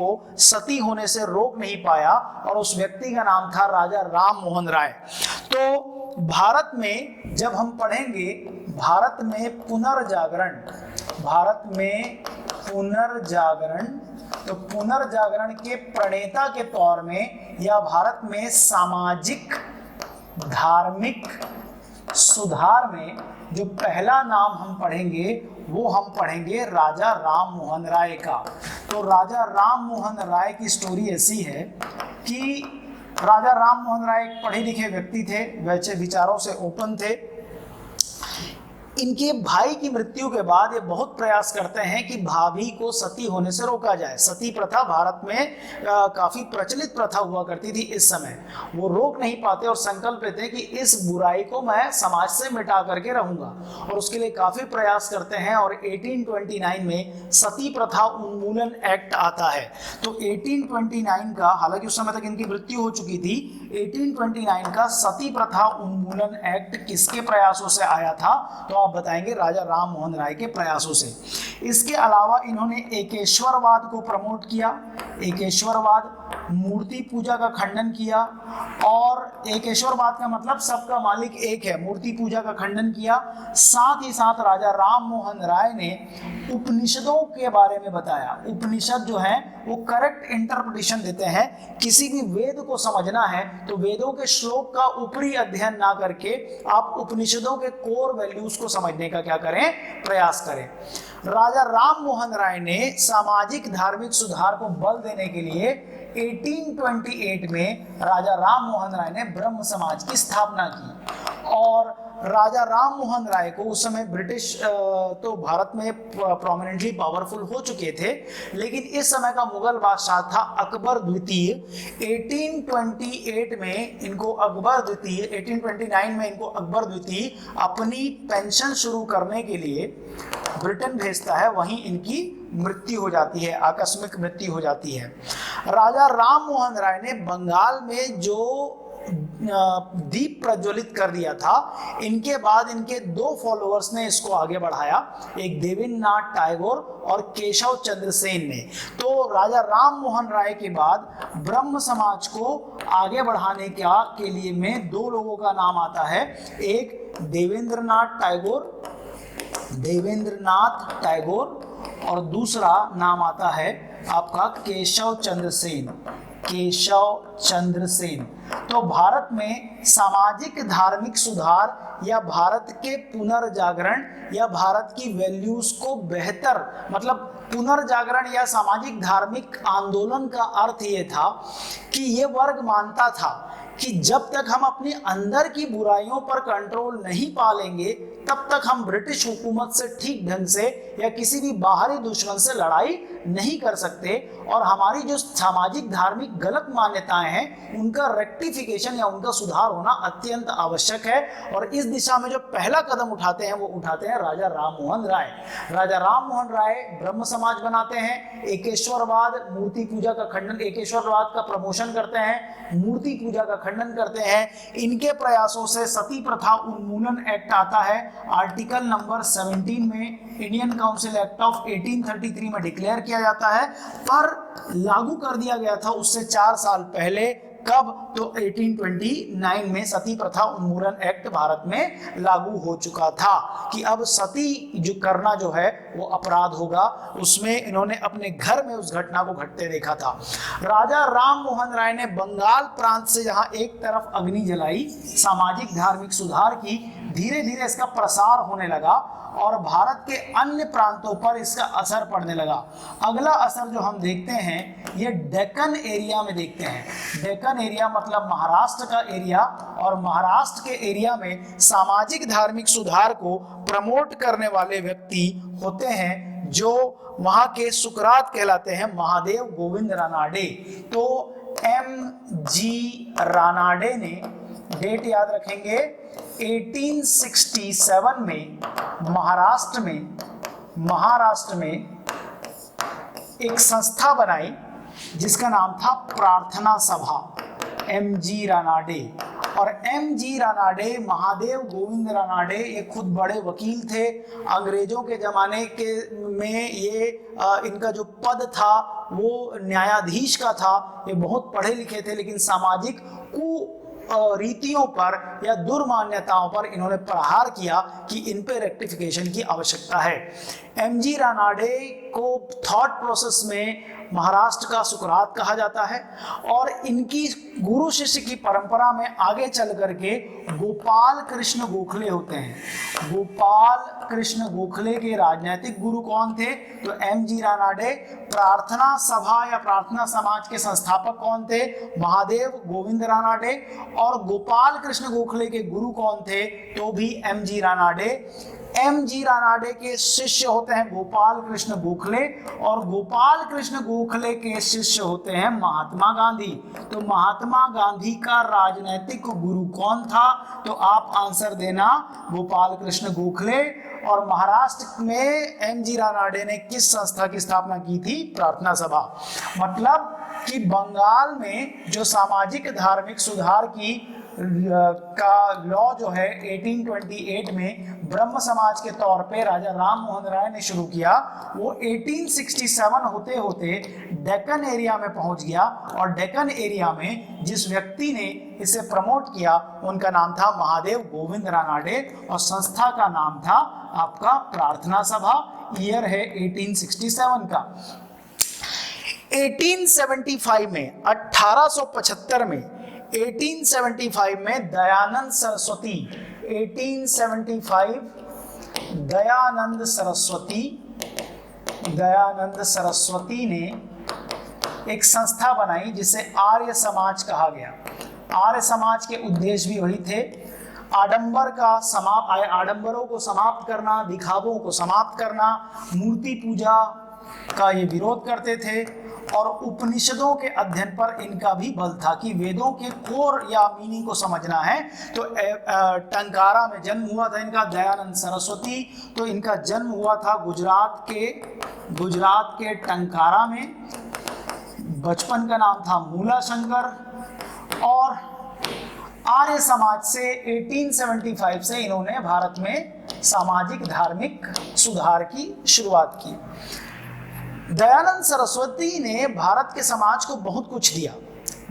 को सती होने से रोक नहीं पाया और उस व्यक्ति का नाम था राजा राम मोहन राय। तो भारत में जब हम पढ़ेंगे भारत में पुनर्जागरण, भारत में पुनर्जागरण, तो पुनर्जागरण के प्रणेता के तौर में या भारत में सामाजिक धार्मिक सुधार में जो पहला नाम हम पढ़ेंगे वो हम पढ़ेंगे राजा राम मोहन राय का। तो राजा राम मोहन राय की स्टोरी ऐसी है कि राजा राम मोहन राय एक पढ़े लिखे व्यक्ति थे, वैसे विचारों से ओपन थे। इनके भाई की मृत्यु के बाद ये बहुत प्रयास करते हैं कि भाभी को सती होने से रोका जाए। सती प्रथा भारत में काफी प्रचलित प्रथा हुआ करती थी इस समय। वो रोक नहीं पाते और संकल्प लेते हैं कि इस बुराई को मैं समाज से मिटा करके रहूंगा, और उसके लिए काफी प्रयास करते हैं। और 1829 में सती प्रथा उन्मूलन एक्ट आता है। तो 1829 का, हालांकि उस समय तक इनकी मृत्यु हो चुकी थी, 1829 का सती प्रथा उन्मूलन एक्ट किसके प्रयासों से आया था? तो आप बताएंगे राजा राम मोहन राय के प्रयासों से। इसके अलावा इन्होंने एकेश्वरवाद को प्रमोट किया, एकेश्वरवाद, मूर्ति पूजा का खंडन किया। और एकेश्वरवाद का मतलब सबका मालिक एक है, मूर्ति पूजा का खंडन किया। साथ ही साथ राजा राम मोहन राय ने उपनिषदों के बारे में बताया। उपनिषद जो है वो करेक्ट इंटरप्रिटेशन देते हैं। किसी भी वेद को समझना है तो वेदों के श्लोक का ऊपरी अध्ययन ना करके आप उपनिषदों के कोर वैल्यूज को समझने का क्या करें, प्रयास करें। राजा राम मोहन राय ने सामाजिक धार्मिक सुधार को बल देने के लिए 1828 में राजा राम मोहन राय ने ब्रह्म समाज की स्थापना की। और राजा राम मोहन राय को उस समय ब्रिटिश तो भारत में प्रोमिनेंटली पावरफुल हो चुके थे, लेकिन इस समय का मुगल बादशाह था अकबर द्वितीय। 1828 में इनको अकबर द्वितीय, 1829 में इनको अकबर द्वितीय अपनी पेंशन शुरू करने के लिए ब्रिटेन भेजता है। वहीं इनकी मृत्यु हो जाती है, आकस्मिक मृत्यु हो जाती है। राजा राम मोहन राय ने बंगाल में जो दीप प्रज्वलित कर दिया था, इनके बाद इनके दो फॉलोअर्स ने इसको आगे बढ़ाया, एक देवेंद्रनाथ टैगोर और केशव चंद्र सेन ने। तो राजा राम मोहन राय के बाद ब्रह्म समाज को आगे बढ़ाने के लिए में दो लोगों का नाम आता है। एक देवेंद्रनाथ टैगोर और दूसरा नाम आता है आपका केशव चंद्र सेन। तो भारत में सामाजिक धार्मिक सुधार या भारत के पुनर्जागरण या भारत की वैल्यूज को बेहतर, मतलब पुनर्जागरण या सामाजिक धार्मिक आंदोलन का अर्थ ये था कि ये वर्ग मानता था कि जब तक हम अपने अंदर की बुराइयों पर कंट्रोल नहीं पा लेंगे तब तक हम ब्रिटिश हुकूमत से ठीक ढंग से या किसी भी बाहरी दुश्मन से लड़ाई नहीं कर सकते। और हमारी जो सामाजिक धार्मिक गलत मान्यताएं हैं उनका रेक्टिफिकेशन या उनका सुधार होना अत्यंत आवश्यक है। और इस दिशा में जो पहला कदम उठाते हैं वो उठाते हैं राजा राम मोहन राय। राजा राम मोहन राय ब्रह्म समाज बनाते हैं, एकेश्वरवाद, मूर्ति पूजा का खंडन, एकेश्वरवाद का प्रमोशन करते हैं, मूर्ति पूजा का खंडन करते हैं। इनके प्रयासों से सती प्रथा उन्मूलन एक्ट आता है। आर्टिकल नंबर 17 में इंडियन काउंसिल एक्ट ऑफ 1833 में डिक्लेयर किया जाता है, पर लागू कर दिया गया था उससे 4 साल पहले। कब? तो 1829 में सती प्रथा उन्मूलन एक्ट भारत में लागू हो चुका था कि अब सती जो करना जो है वो अपराध होगा। उसमें इन्होंने अपने घर में उस घटना को घटते देखा था। राजा राम मोहन राय ने बंगाल प्रांत से जहां एक तरफ अग्नि जलाई सामाजिक धार्मिक सुधार की, धीरे धीरे इसका प्रसार होने लगा और भारत के अन्य प्रांतों पर इसका असर पड़ने लगा। अगला असर जो हम देखते हैं ये डेक्कन एरिया में देखते हैं। डेक्कन एरिया मतलब महाराष्ट्र का एरिया, और महाराष्ट्र के एरिया में सामाजिक धार्मिक सुधार को प्रमोट करने वाले व्यक्ति होते हैं जो वहां के सुकरात कहलाते हैं, महादेव गोविंद रानाडे। तो MG रानाडे ने, डेट याद रखेंगे, 1867 में महाराष्ट्र में एक संस्था बनाई जिसका नाम था प्रार्थना सभा। एमजी रानाडे। और एमजी रानाडे, महादेव गोविंद रानाडे, ये खुद बड़े वकील थे। अंग्रेजों के जमाने के में ये इनका जो पद था वो न्यायाधीश का था। ये बहुत पढ़े लिखे थे, लेकिन सामाजिक रीतियों पर या दुर्मान्यताओं पर इन्होंने प्रहार किया कि इन पे रेक्टिफिकेशन की आवश्यकता है। एमजी रानाडे को थॉट प्रोसेस में महाराष्ट्र का सुकरात कहा जाता है और इनकी गुरु शिष्य की परंपरा में आगे चल करके गोपाल कृष्ण गोखले होते हैं। गोपाल कृष्ण गोखले के राजनीतिक गुरु कौन थे? तो एमजी रानाडे। प्रार्थना सभा या प्रार्थना समाज के संस्थापक कौन थे? महादेव गोविंद रानाडे। और गोपाल कृष्ण गोखले के गुरु कौन थे? तो भी एमजी रानाडे। एमजी रानाडे के शिष्य होते हैं गोपाल कृष्ण गोखले और गोपाल कृष्ण गोखले के शिष्य होते हैं महात्मा गांधी। तो महात्मा गांधी का राजनीतिक गुरु कौन था? तो आप आंसर देना गोपाल कृष्ण गोखले। और महाराष्ट्र में एमजी रानाडे ने किस संस्था की स्थापना की थी? प्रार्थना सभा। मतलब कि बंगाल में जो सामाजिक धार्मिक सुधार की का लॉ जो है 1828 में ब्रह्म समाज के तौर पे राजा राम मोहन राय ने शुरू किया, वो 1867 होते होते डेक्कन एरिया में पहुंच गया। और डेक्कन एरिया में जिस व्यक्ति ने इसे प्रमोट किया उनका नाम था महादेव गोविंद रानाडे और संस्था का नाम था आपका प्रार्थना सभा। ईयर है 1867 का। 1875 में 1875 में 1875 में दयानंद सरस्वती 1875 दयानंद सरस्वती ने एक संस्था बनाई जिसे आर्य समाज कहा गया। आर्य समाज के उद्देश्य भी वही थे, आडंबरों को समाप्त करना, दिखावों को समाप्त करना, मूर्ति पूजा का ये विरोध करते थे। और उपनिषदों के अध्ययन पर इनका भी बल था कि वेदों के कोर या मीनिंग को समझना है। तो टंकारा में जन्म हुआ था इनका, दयानंद सरस्वती। तो इनका जन्म हुआ था गुजरात के टंकारा में। बचपन का नाम था मूला शंकर। और आर्य समाज से 1875 से इन्होंने भारत में सामाजिक धार्मिक सुधार की शुरुआत की। दयानंद सरस्वती ने भारत के समाज को बहुत कुछ दिया।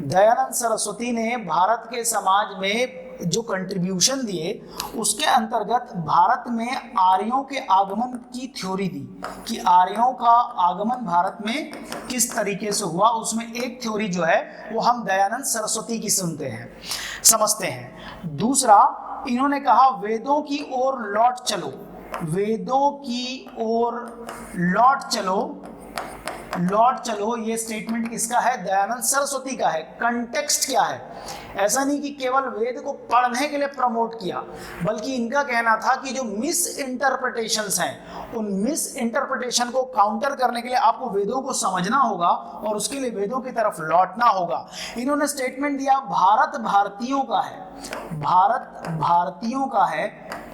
दयानंद सरस्वती ने भारत के समाज में जो कंट्रीब्यूशन दिए उसके अंतर्गत भारत में आर्यों के आगमन की थ्योरी दी कि आर्यों का आगमन भारत में किस तरीके से हुआ। उसमें एक थ्योरी जो है वो हम दयानंद सरस्वती की समझते हैं। दूसरा, इन्होंने कहा वेदों की ओर लौट चलो, वेदों की ओर लौट चलो। ये स्टेटमेंट किसका है? दयानंद सरस्वती का है। कंटेक्स्ट क्या है? ऐसा नहीं कि केवल वेद को पढ़ने के लिए प्रमोट किया, बल्कि इनका कहना था कि जो मिस इंटरप्रिटेशंस हैं उन मिस इंटरप्रिटेशन को काउंटर करने के लिए आपको वेदों को समझना होगा और उसके लिए वेदों की तरफ लौटना होगा। इन्होंने स्टेटमेंट दिया भारत भारतीयों का है, भारत भारतीयों का है,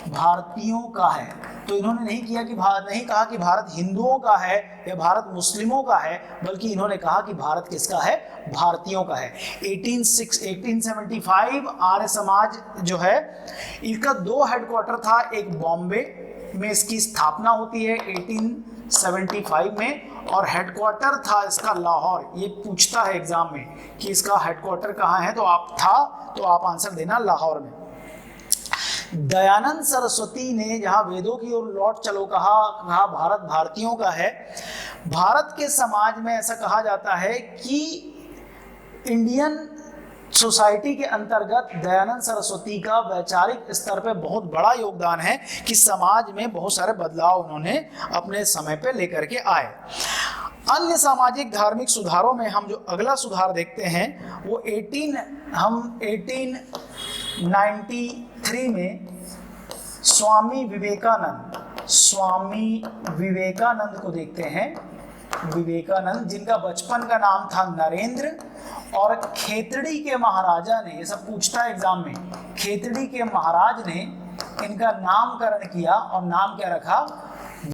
भारतीयों का है। तो इन्होंने नहीं कहा कि भारत हिंदुओं का है या भारत मुस्लिमों का है, बल्कि इन्होंने कहा कि भारत किसका है? भारतीयों का है। 1875 आर्य समाज जो है इसका 2 हेडक्वार्टर था, एक बॉम्बे में इसकी स्थापना होती है 1875 में, और हेडक्वार्टर था इसका लाहौर। ये पूछता है एग्जाम में कि इसका हेडक्वार्टर कहाँ है, तो आप आंसर देना लाहौर में। दयानंद सरस्वती ने जहां वेदों की ओर लौट चलो कहा भारत भारतीयों का है। भारत के समाज में ऐसा कहा जाता है कि इंडियन सोसाइटी के अंतर्गत दयानंद सरस्वती का वैचारिक स्तर पे बहुत बड़ा योगदान है कि समाज में बहुत सारे बदलाव उन्होंने अपने समय पे लेकर के आए। अन्य सामाजिक धार्मिक सुधारों में हम जो अगला सुधार देखते हैं वो 1893 में स्वामी विवेकानंद को देखते हैं। विवेकानंद, जिनका बचपन का नाम था नरेंद्र, और खेतड़ी के महाराजा ने, ये सब पूछता है एग्जाम में, खेतड़ी के महाराज ने इनका नामकरण किया और नाम क्या रखा?